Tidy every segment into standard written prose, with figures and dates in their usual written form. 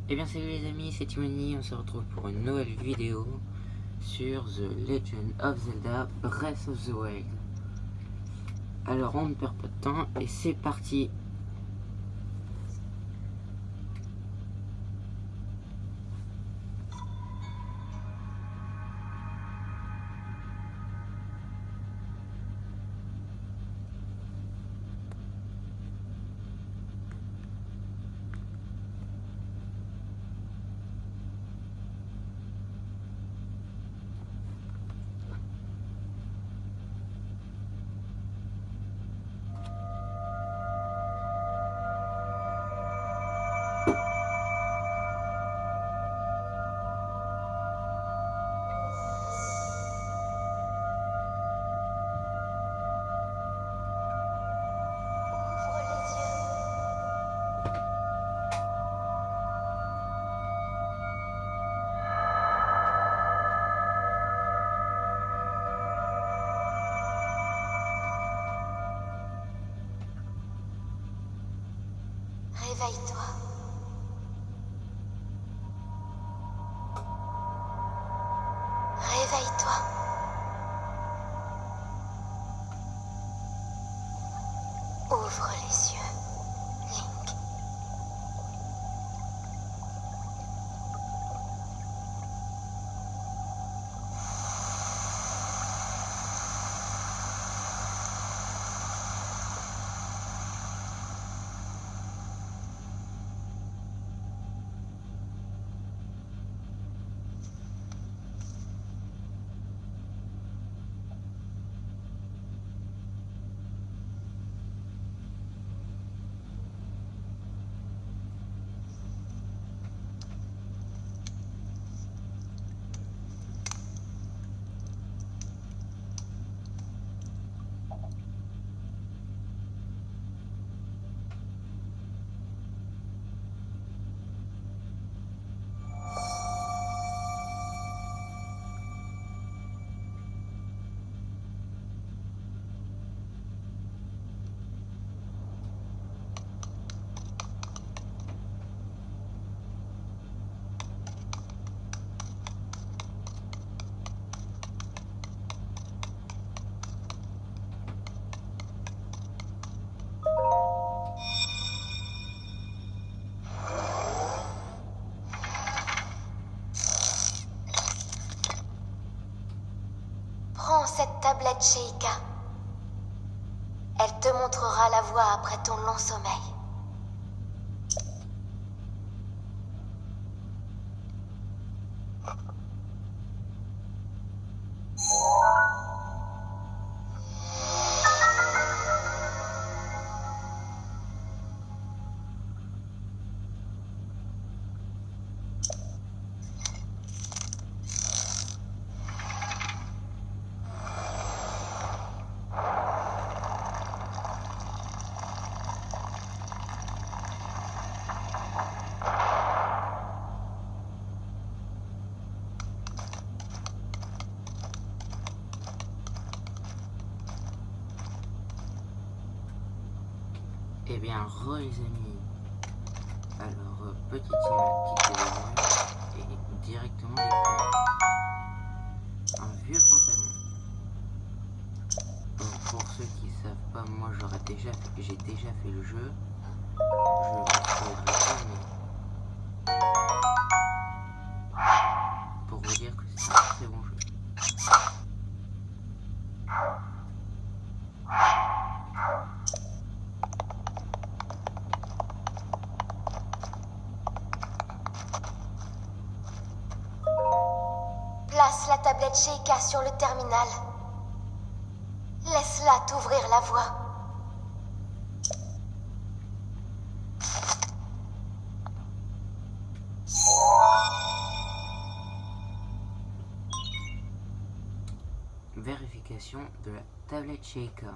Eh bien salut les amis, c'est Timony, on se retrouve pour une nouvelle vidéo sur The Legend of Zelda Breath of the Wild. Alors on ne perd pas de temps et c'est parti. Ouvre les yeux. Réveille-toi. Réveille-toi. Ouvre les yeux, Link. Prends cette tablette Sheikah. Elle te montrera la voie après ton long sommeil. Eh bien re les amis. Alors petite cinématique de début et directement les combats. Un vieux pantalon. Donc, pour ceux qui savent pas, moi j'ai déjà fait le jeu. Je vous spoilerai pas, mais pour vous dire que c'est un très bon jeu. Place la tablette Sheikah sur le terminal. Laisse-la t'ouvrir la voie. Vérification de la tablette Sheikah.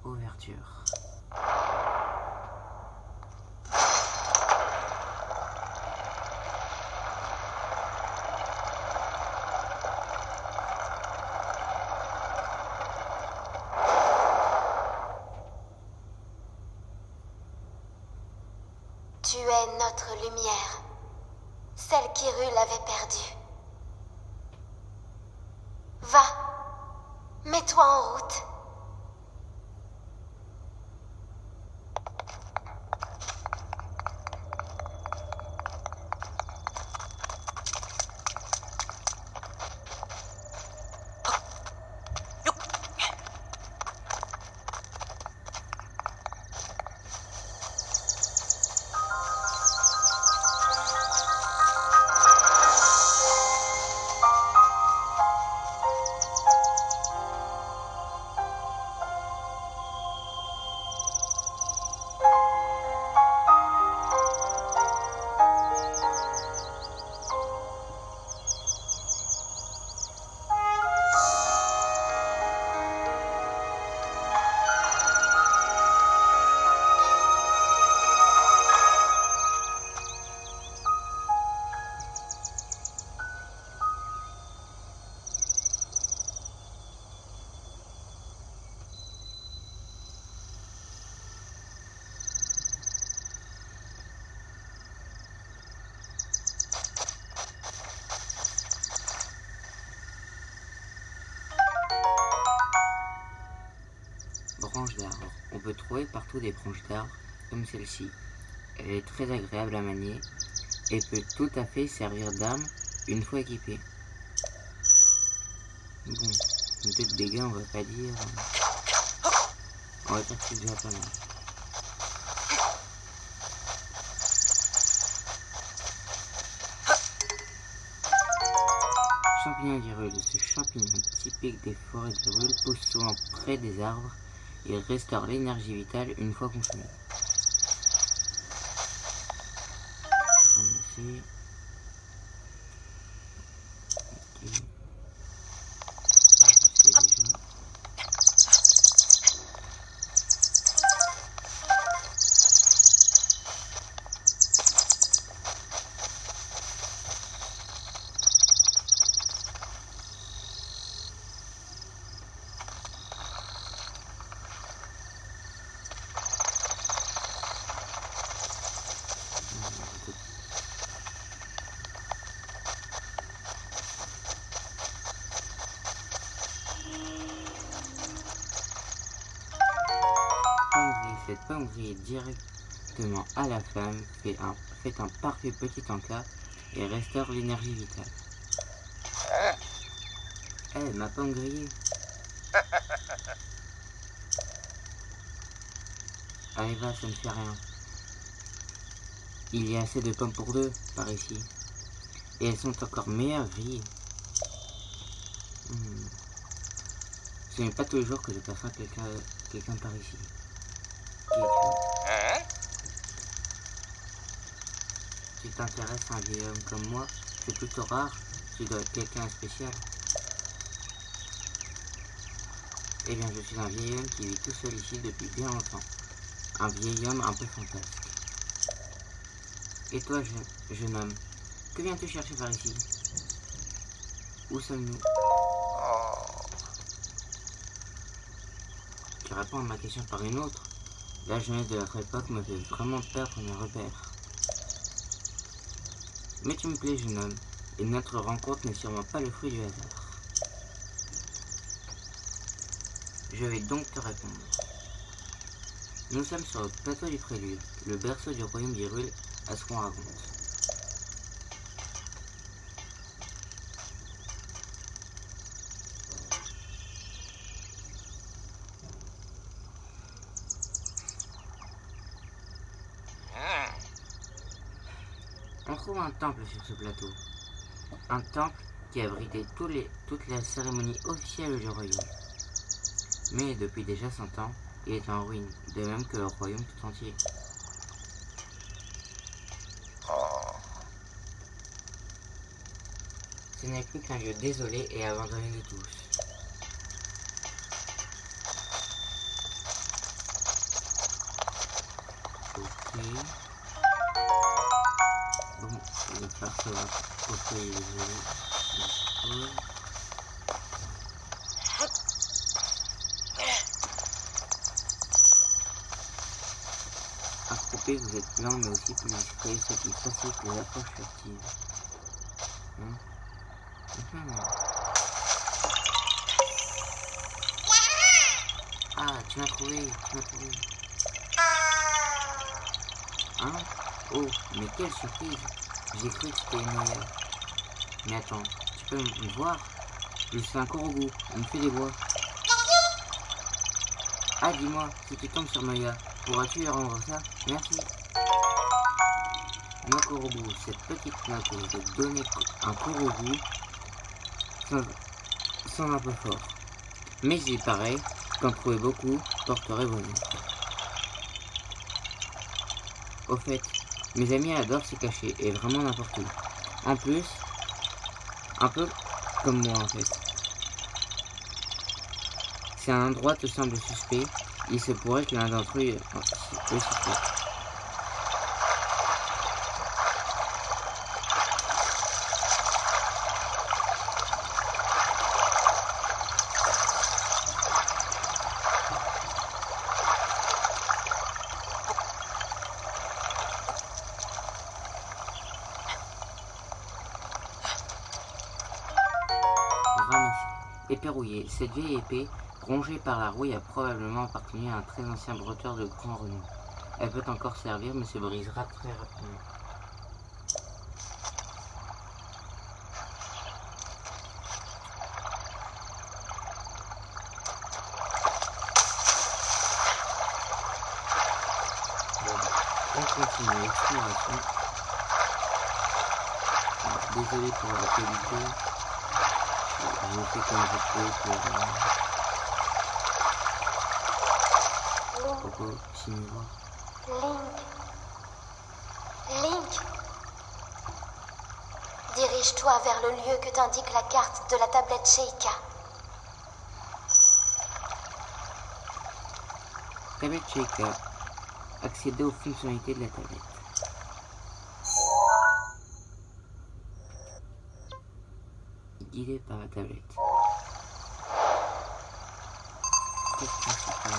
Ouverture. Tu es notre lumière, celle qu'Hyrule avait perdue. Va, mets-toi en route. Branche d'arbre. On peut trouver partout des branches d'arbres comme celle-ci. Elle est très agréable à manier et peut tout à fait servir d'arme une fois équipée. Bon, une tête de dégâts on va pas dire. On va dire que c'est déjà pas mal. Champignon d'Hyrule. Ce champignon typique des forêts d'Hyrule pousse souvent près des arbres. Il restaure l'énergie vitale une fois consommé. Ramasser. Ok. Ramasser déjà. Cette pomme grillée directement à la flamme fait un parfait petit encas et restaure l'énergie vitale. Eh, ma pomme grillée. Allez va, ça ne fait rien. Il y a assez de pommes pour deux par ici. Et elles sont encore meilleures grillées. Ce n'est pas tous les jours que je passerai quelqu'un par ici. Qui es-tu? Tu t'intéresses à un vieil homme comme moi, c'est plutôt rare, tu dois être quelqu'un de spécial. Eh bien, je suis un vieil homme qui vit tout seul ici depuis bien longtemps. Un vieil homme un peu fantasque. Et toi, jeune homme, que viens-tu chercher par ici? Où sommes-nous? Tu réponds à ma question par une autre. La jeunesse de notre époque me fait vraiment perdre mes repères. Mais tu me plais, jeune homme, et notre rencontre n'est sûrement pas le fruit du hasard. Je vais donc te répondre. Nous sommes sur le plateau du Prélude, le berceau du royaume d'Hyrule, à ce qu'on raconte. On trouve un temple sur ce plateau. Un temple qui abritait toutes les cérémonies officielles du royaume. Mais depuis déjà 100 ans, il est en ruine, de même que le royaume tout entier. Ce n'est plus qu'un lieu désolé et abandonné de tous. Ok. Bon, le farce va construire les jeux. À propos groupés, vous êtes lent mais aussi plus discret, ce qui facilite les approches furtives. Hein? Ah, tu m'as trouvé, Hein? Oh, mais quelle surprise! J'ai cru que c'était Noya. Mais attends, tu peux me voir? Je suis un Korogu, il me fait des bois. Ah, dis-moi, si tu tombes sur Noya, pourras-tu lui rendre ça? Merci. Moi, Korogu, cette petite note de donner un Korogu sans un peu fort. Mais il paraît qu'en trouver beaucoup porterait bonheur. Au fait, mes amis adorent se cacher, et vraiment n'importe où. En plus, un peu comme moi en fait. Si un endroit te semble suspect, il se pourrait que l'un d'entre eux le situe. Ramassé. Épée rouillée. Cette vieille épée, rongée par la rouille, a probablement appartenu à un très ancien bretteur de grand renom. Elle peut encore servir, mais se brisera très rapidement. Bon, on continue l'exploration. Désolé pour la qualité. Je fais comme je peux pour Coco, si me voir. Link. Dirige-toi vers le lieu que t'indique la carte de la tablette Sheikah. Tablette Sheikah. Accéder aux fonctionnalités de la tablette. Guidé par la tablette. Quête principale.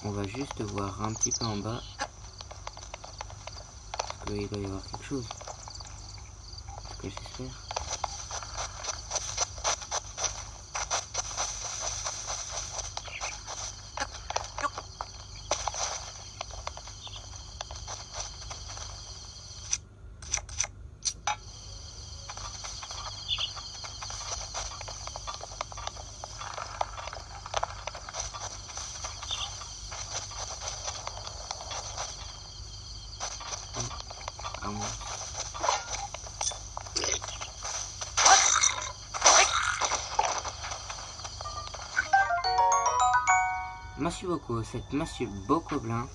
On va juste voir un petit peu en bas. Parce qu'il doit y avoir quelque chose. En tout cas, j'espère. À moi. Massue Boko, cette massue Bokoblin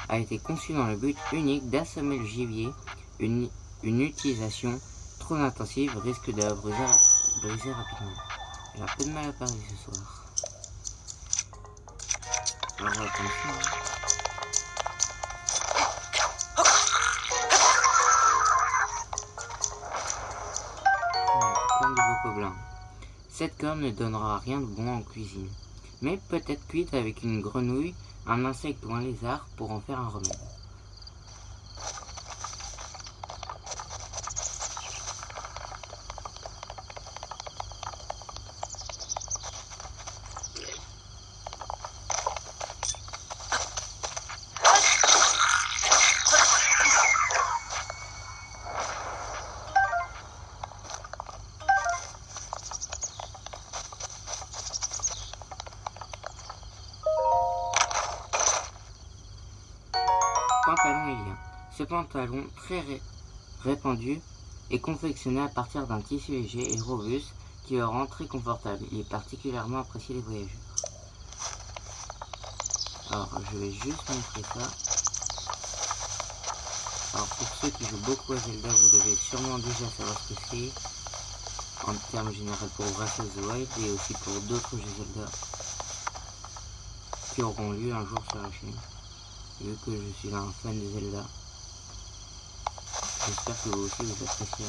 a été conçue dans le but unique d'assommer le gibier. Une utilisation trop intensive risque de la briser rapidement. Elle a peu de mal à parler ce soir. Alors on va commencer. Corne de Bokoblin. Cette corne ne donnera rien de bon en cuisine, mais peut être cuite avec une grenouille, un insecte ou un lézard pour en faire un remède. Pantalon élien. Ce pantalon très répandu est confectionné à partir d'un tissu léger et robuste qui le rend très confortable. Il est particulièrement apprécié des voyageurs. Alors, je vais juste montrer ça. Alors, pour ceux qui jouent beaucoup à Zelda, vous devez sûrement déjà savoir ce que c'est en termes généraux pour Breath of the Wild et aussi pour d'autres jeux Zelda qui auront lieu un jour sur la chaîne. Vu que je suis un fan de Zelda, J'espère que vous aussi vous apprécierez.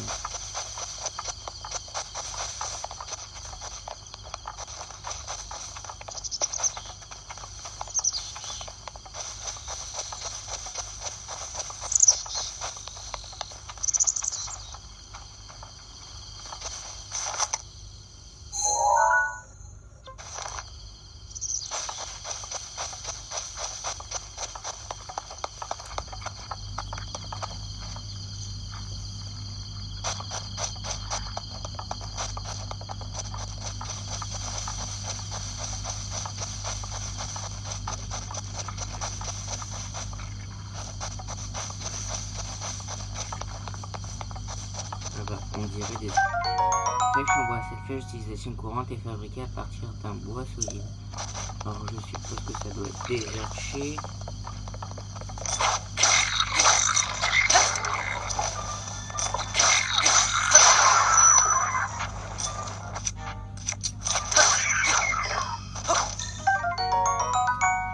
On dirait des flèches en bois. Cette flèche d'utilisation courante est fabriquée à partir d'un bois solide. Alors je suppose que ça doit être des archers.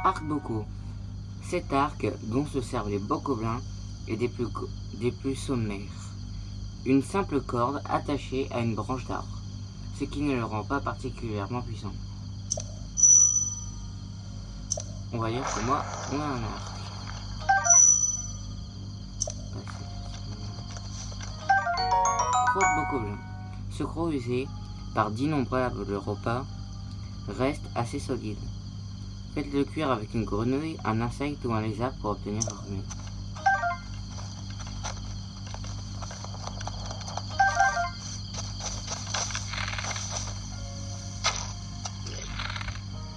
Arc-bocaux. Cet arc, dont se servent les bokoblins, est des plus sommaires. Une simple corde attachée à une branche d'arbre, ce qui ne le rend pas particulièrement puissant. On va dire que moi, on a un arc. Croc de bokoblin. Ce croc usé par d'innombrables repas reste assez solide. Faites-le cuire avec une grenouille, un insecte ou un lézard pour obtenir un remède.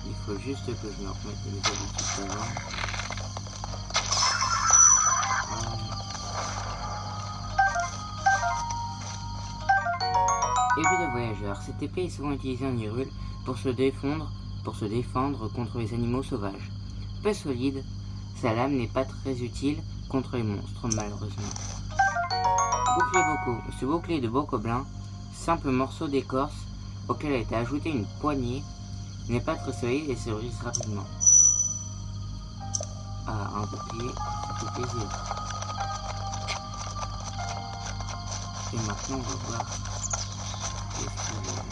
Il faut juste que je me remette de mes habitudes d'avant. Épée de voyageur. Cette épée est souvent utilisée en Hyrule pour se défendre contre les animaux sauvages. Peu solide, sa lame n'est pas très utile contre les monstres, malheureusement. Bouclier boko. Ce bouclier de bokoblin, simple morceau d'écorce auquel a été ajoutée une poignée, n'est pas très solide et se brise rapidement. Ah, un bouclier, ça fait plaisir. Et maintenant, on va voir qu'est-ce qu'il y a.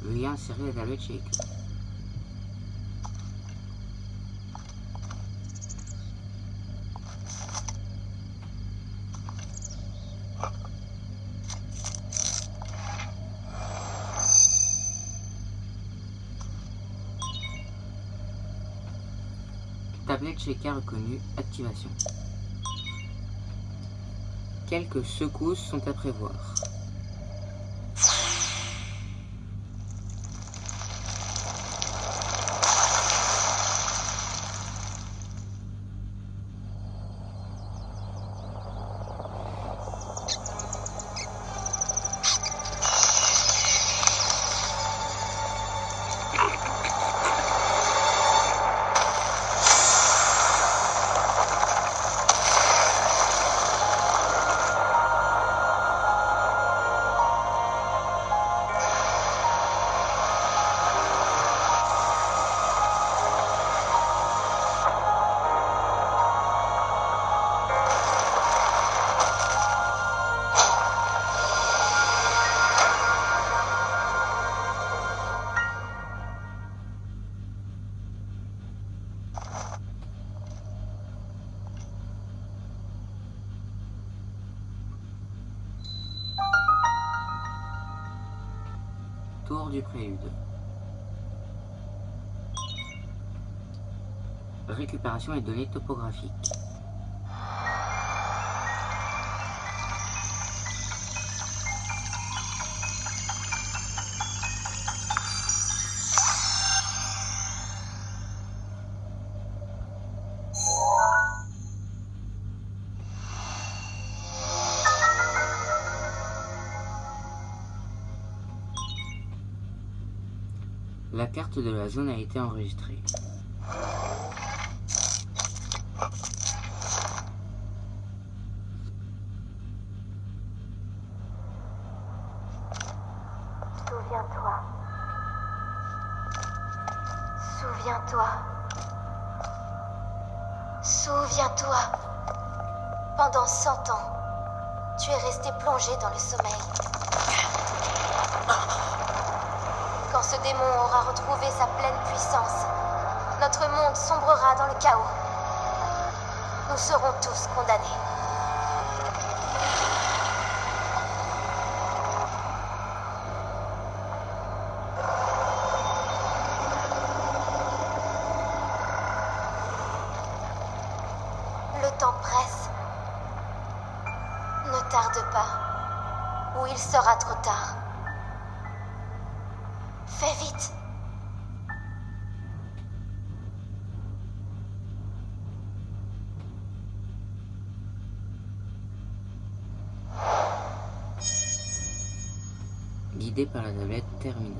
Veuillez insérer la tablette Sheikah. Tablette Sheikah reconnue, activation. Quelques secousses sont à prévoir. Tour du prélude. Récupération et données topographiques. La carte de la zone a été enregistrée. Souviens-toi. Souviens-toi. Souviens-toi. Pendant 100 ans, tu es resté plongé dans le sommeil. Quand ce démon aura retrouvé sa pleine puissance, notre monde sombrera dans le chaos. Nous serons tous condamnés. Le temps presse. Ne tarde pas, ou il sera trop tard. Fais vite. Guidé par la tablette terminée.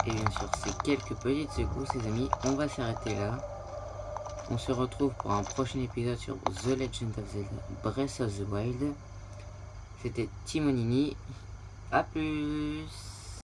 Et bien sûr, ces quelques petites secousses, les amis, on va s'arrêter là. On se retrouve pour un prochain épisode sur The Legend of Zelda Breath of the Wild. C'était Timonini. A plus.